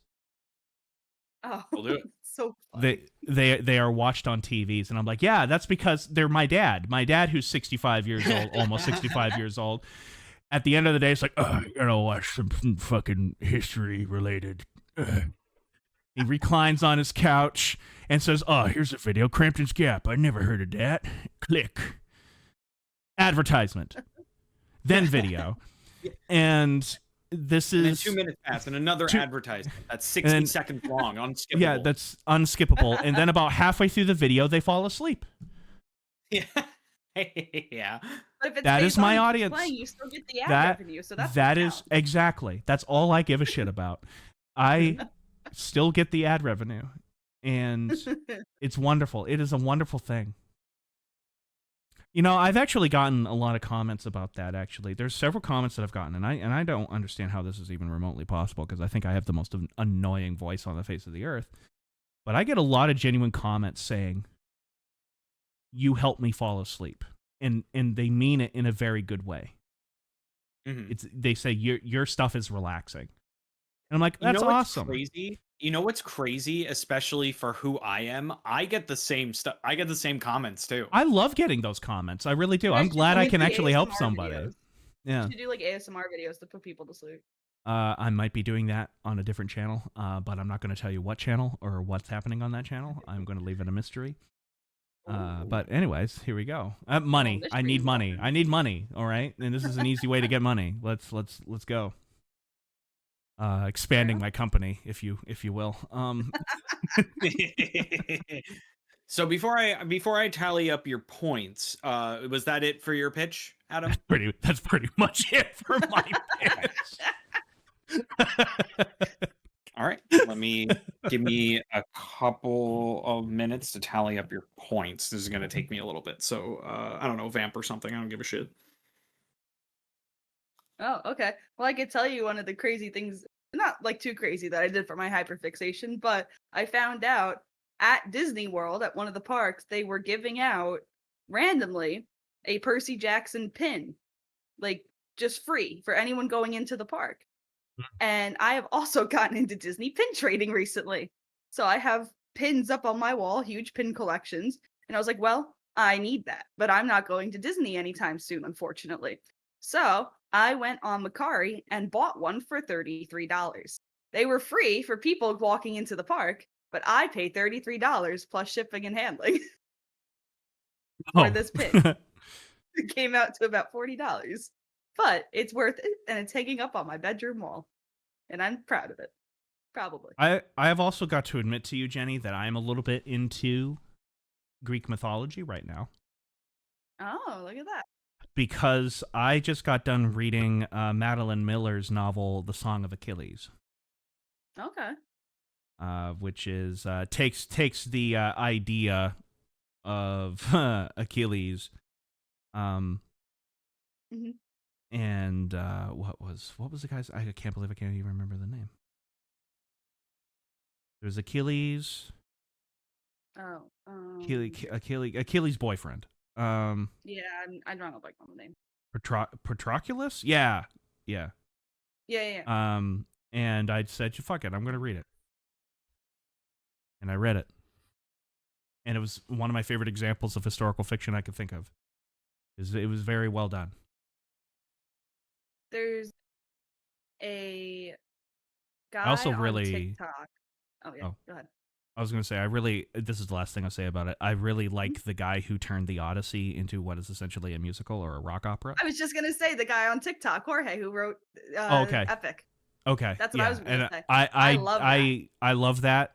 Oh, We'll do it. so funny. They are watched on TVs, and I'm like, yeah, that's because they're my dad. My dad, who's 65 years old, almost 65 years old. At the end of the day, it's like, you gotta watch some fucking history related He reclines on his couch and says, "Oh, here's a video. Crampton's Gap. I never heard of that." Click. Advertisement. Then video. And this And then is 2 minutes pass and another advertisement. That's 60 then- seconds long, unskippable. yeah, that's unskippable. And then about halfway through the video, they fall asleep. yeah. yeah. But if it That stays is my on audience. playing, you still get the ad That revenue, so that's that what is counts. exactly. That's all I give a shit about. I still get the ad revenue, and it's wonderful. It is a wonderful thing. You know, I've actually gotten a lot of comments about that. Actually, there's several comments that I've gotten, and I don't understand how this is even remotely possible because I think I have the most annoying voice on the face of the earth. But I get a lot of genuine comments saying, "You help me fall asleep," and they mean it in a very good way. Mhm. They say your stuff is relaxing, and I'm like, You know that's what's awesome. Crazy? You know what's crazy, especially for who I am? I get the same stuff. I get the same comments too. I love getting those comments. I really do. You I'm guys should glad do I can the actually help ASMR somebody. videos. Yeah. You should do like ASMR videos to put people to sleep. I might be doing that on a different channel, but I'm not going to tell you what channel or what's happening on that channel. I'm going to leave it a mystery. But anyways, here we go. Money. I need mysteries. money. I need money. All right, and this is an easy way to get money. Let's go. Expanding my company, if you will. So before I tally up your points, was that it for your pitch, Adam? That's pretty much it for my pitch. All right. Give me a couple of minutes to tally up your points. This is going to take me a little bit. So, I don't know, vamp or something. I don't give a shit. Oh, okay. Well, I could tell you one of the crazy things, not like too crazy that I did for my hyperfixation, but I found out at Disney World at one of the parks, they were giving out randomly a Percy Jackson pin, like just free for anyone going into the park. And I have also gotten into Disney pin trading recently. So I have pins up on my wall, huge pin collections. And I was like, well, I need that, but I'm not going to Disney anytime soon, unfortunately. So I went on Macari and bought one for $33. They were free for people walking into the park, but I paid $33 plus shipping and handling for this pin. It came out to about $40. But it's worth it, and it's hanging up on my bedroom wall. And I'm proud of it. Probably. I have also got to admit to you, Jenny, that I'm a little bit into Greek mythology right now. Oh, look at that. Because I just got done reading Madeline Miller's novel, The Song of Achilles. Okay. Which is takes the idea of Achilles, Mm-hmm. and what was the guy's? I can't believe I can't even remember the name. There's Achilles. Oh. Achilles' boyfriend. Yeah, I don't know like on the name. Patroclus? Yeah. Yeah. And I said, fuck it, I'm gonna read it. And I read it. And it was one of my favorite examples of historical fiction I could think of. It was very well done. There's a guy also on really- TikTok. Oh yeah, Oh. go ahead. I was gonna say, this is the last thing I'll say about it. I really like the guy who turned the Odyssey into what is essentially a musical or a rock opera. I was just gonna say the guy on TikTok, Jorge, who wrote okay. Epic. Okay. That's what I was gonna say. I love I love that.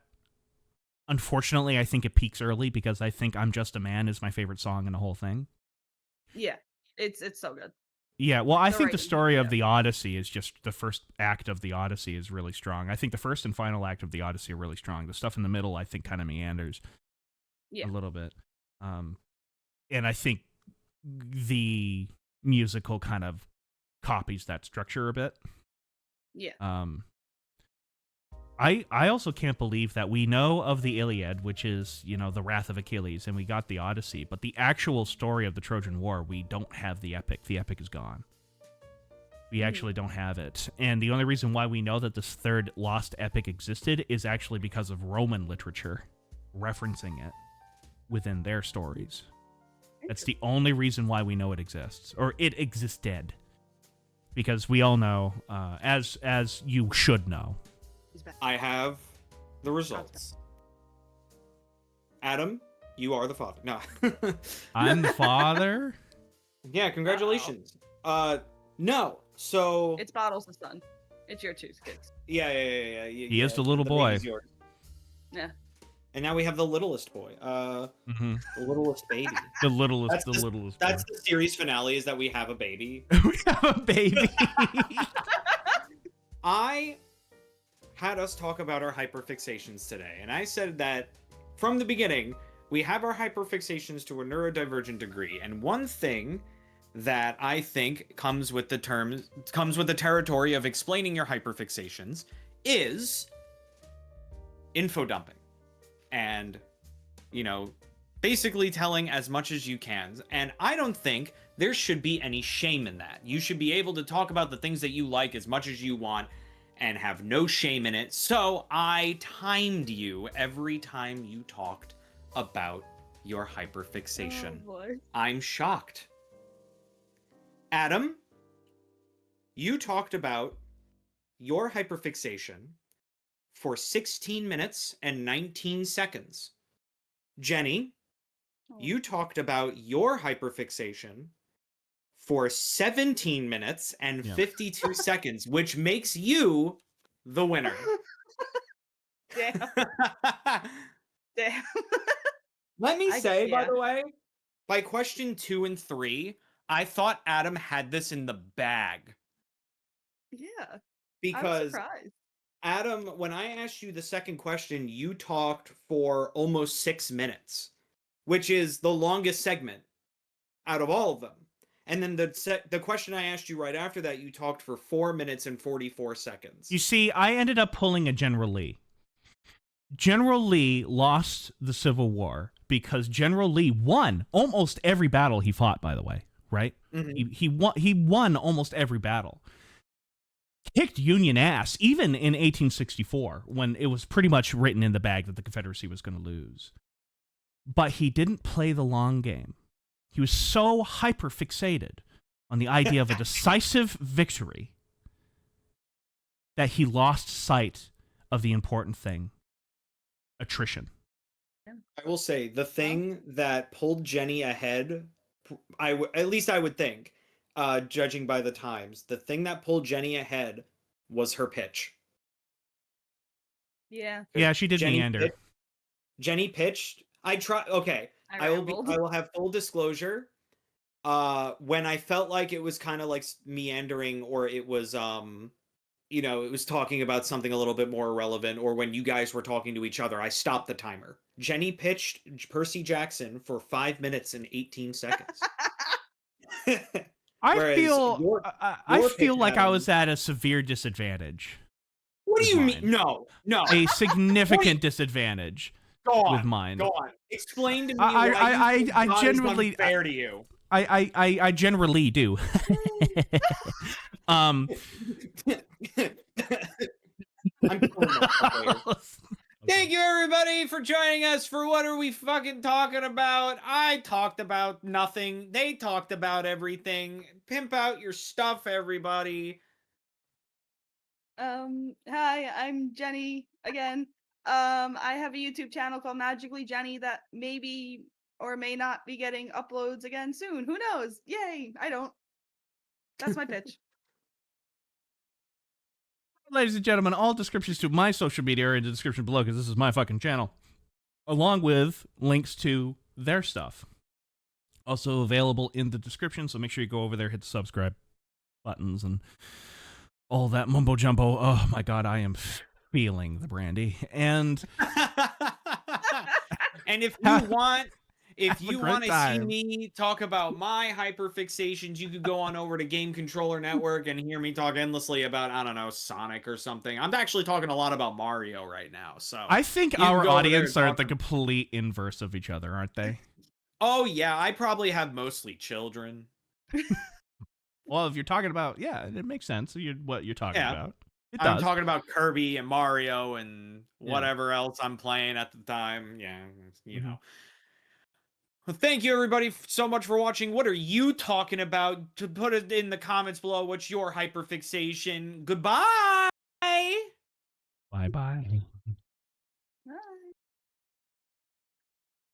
Unfortunately, I think it peaks early because I think I'm Just a Man is my favorite song in the whole thing. Yeah, it's so good. Yeah, well, I The think the writing, story of yeah. the Odyssey is just the first act of the Odyssey is really strong. I think the first and final act of the Odyssey are really strong. The stuff in the middle, I think, kind of meanders Yeah. a little bit. And I think the musical kind of copies that structure a bit. Yeah. I also can't believe that we know of the Iliad, which is, the Wrath of Achilles, and we got the Odyssey, but the actual story of the Trojan War, we don't have the epic. The epic is gone. We actually don't have it. And the only reason why we know that this third lost epic existed is actually because of Roman literature referencing it within their stories. That's the only reason why we know it exists, or it existed. Because we all know, as you should know, I have the results. Adam, you are the father. No. I'm the father. Yeah, congratulations. No. So It's Bottles' son. It's your two kids. yeah. He is the little boy. baby's yours. Yeah. And now we have the littlest boy. Mm-hmm. The littlest baby. The littlest, That's the the- littlest. That's the series finale, is that we have a baby. we have a baby. I had us talk about our hyperfixations today, and I said that from the beginning, we have our hyperfixations to a neurodivergent degree, and one thing that I think comes with the territory of explaining your hyperfixations is info dumping. And, you know, basically telling as much as you can. And I don't think there should be any shame in that. You should be able to talk about the things that you like as much as you want and have no shame in it. So I timed you every time you talked about your hyperfixation. Oh, boy. I'm shocked. Adam, you talked about your hyperfixation for 16 minutes and 19 seconds. Jenny, you talked about your hyperfixation for 17 minutes and 52 seconds, which makes you the winner. Damn. Damn. Let me say, by yeah. the way, by question 2 and 3, I thought Adam had this in the bag. Yeah. I'm Because surprised. Adam, when I asked you the second question, you talked for almost 6 minutes, which is the longest segment out of all of them. And then the question I asked you right after that, you talked for 4 minutes and 44 seconds. You see, I ended up pulling a General Lee. General Lee lost the Civil War because General Lee won almost every battle he fought, by the way, right? Mhm. He won almost every battle. Kicked Union ass, even in 1864, when it was pretty much written in the bag that the Confederacy was going to lose. But he didn't play the long game. He was so hyper-fixated on the idea of a decisive victory that he lost sight of the important thing: attrition. I will say, the thing that pulled Jenny ahead, at least I would think, judging by the times, the thing that pulled Jenny ahead was her pitch. Yeah. Yeah, she did meander. Jenny pitched. Okay, I will have full disclosure. When I felt like it was kind of like meandering, or it was you know, it was talking about something a little bit more irrelevant, or when you guys were talking to each other, I stopped the timer. Jenny pitched Percy Jackson for 5 minutes and 18 seconds. I feel like I Adam, was at a severe disadvantage. What do with you mine. mean? No. A significant disadvantage with mine. Go on. Explain to me I generally unfair to you. I generally do. I'm Thank you, everybody, for joining us for What Are We Fucking Talking About? I talked about nothing. They talked about everything. Pimp out your stuff, everybody. Hi, I'm Jenny again. I have a YouTube channel called Magically Jenny that maybe or may not be getting uploads again soon. Who knows? Yay! I don't. That's my pitch. Ladies and gentlemen, all descriptions to my social media are in the description below, because this is my fucking channel, along with links to their stuff. Also available in the description, so make sure you go over there, hit the subscribe buttons, and all that mumbo jumbo. Oh my god, I am feeling the brandy. And and if you want to see time. me talk about my hyperfixations, you could go on over to Game Controller Network and hear me talk endlessly about, I don't know, Sonic or something. I'm actually talking a lot about Mario right now. So I think you can our go over there audience and are talk the complete inverse of each other, aren't they? Oh yeah, I probably have mostly children. Well, if you're talking about, yeah, it makes sense. What you're talking about. It does. I'm talking about Kirby and Mario and whatever else I'm playing at the time. Yeah, you know. Well, thank you, everybody, so much for watching. What are you talking about? To put it in the comments below, what's your hyperfixation? Goodbye! Bye-bye.